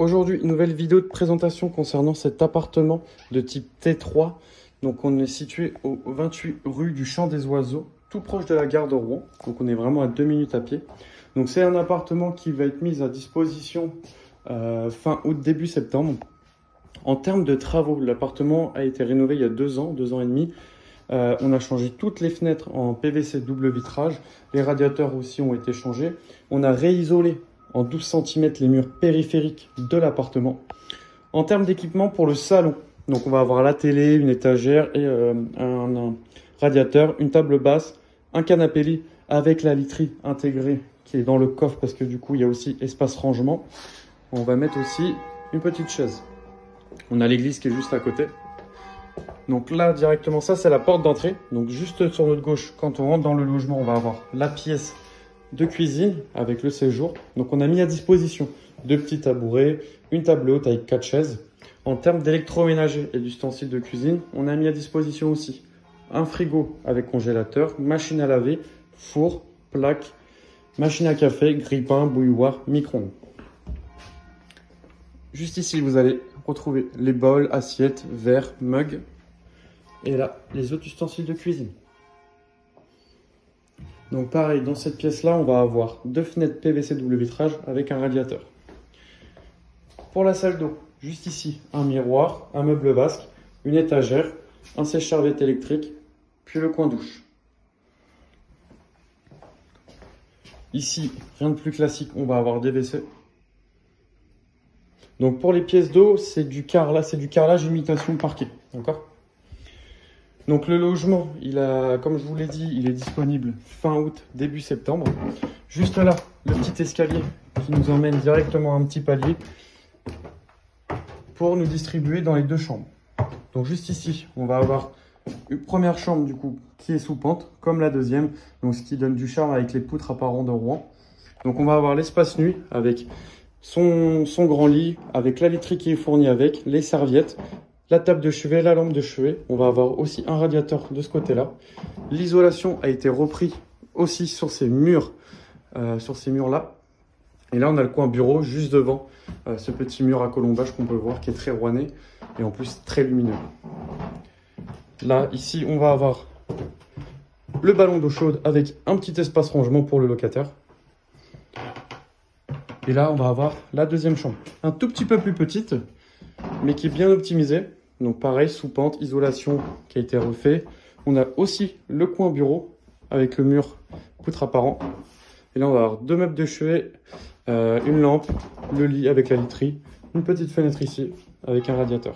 Aujourd'hui, une nouvelle vidéo de présentation concernant cet appartement de type T3. Donc on est situé au 28 rue du Champ des Oiseaux, tout proche de la gare de Rouen. Donc on est vraiment à 2 minutes à pied. Donc c'est un appartement qui va être mis à disposition fin août, début septembre. En termes de travaux, l'appartement a été rénové il y a 2 ans et demi. On a changé toutes les fenêtres en PVC double vitrage. Les radiateurs aussi ont été changés. On a réisolé en 12 cm les murs périphériques de l'appartement. En termes d'équipement pour le salon, donc on va avoir la télé, une étagère et un radiateur, une table basse, un canapé lit avec la literie intégrée qui est dans le coffre parce que du coup il y a aussi espace rangement. On va mettre aussi une petite chaise. On a l'église qui est juste à côté. Donc là directement ça c'est la porte d'entrée. Donc juste sur notre gauche, quand on rentre dans le logement, on va avoir la pièce de cuisine avec le séjour. Donc on a mis à disposition 2 petits tabourets, une table haute avec 4 chaises. En termes d'électroménager et d'ustensiles de cuisine, on a mis à disposition aussi un frigo avec congélateur, machine à laver, four, plaque, machine à café, grille-pain, bouilloire, micro-ondes. Juste ici, vous allez retrouver les bols, assiettes, verres, mugs. Et là, les autres ustensiles de cuisine. Donc pareil, dans cette pièce-là, on va avoir 2 fenêtres PVC double vitrage avec un radiateur. Pour la salle d'eau, juste ici, un miroir, un meuble vasque, une étagère, un sèche-serviette électrique, puis le coin douche. Ici, rien de plus classique, on va avoir des WC. Donc pour les pièces d'eau, c'est du carrelage imitation parquet, d'accord ? Donc le logement, comme je vous l'ai dit, il est disponible fin août, début septembre. Juste là, le petit escalier qui nous emmène directement à un petit palier pour nous distribuer dans les 2 chambres. Donc juste ici, on va avoir une première chambre du coup qui est sous pente, comme la deuxième, donc ce qui donne du charme avec les poutres apparentes de Rouen. Donc on va avoir l'espace nuit avec son grand lit, avec la literie qui est fournie avec, les serviettes, la table de chevet, la lampe de chevet. On va avoir aussi un radiateur de ce côté-là. L'isolation a été reprise aussi sur ces murs, là. Et là, on a le coin bureau juste devant ce petit mur à colombage qu'on peut voir qui est très rouennais et en plus très lumineux. Là, ici, on va avoir le ballon d'eau chaude avec un petit espace rangement pour le locataire. Et là, on va avoir la deuxième chambre, un tout petit peu plus petite, mais qui est bien optimisée. Donc pareil, sous pente, isolation qui a été refait. On a aussi le coin bureau avec le mur poutre apparent. Et là, on va avoir 2 meubles de chevet, une lampe, le lit avec la literie, une petite fenêtre ici avec un radiateur.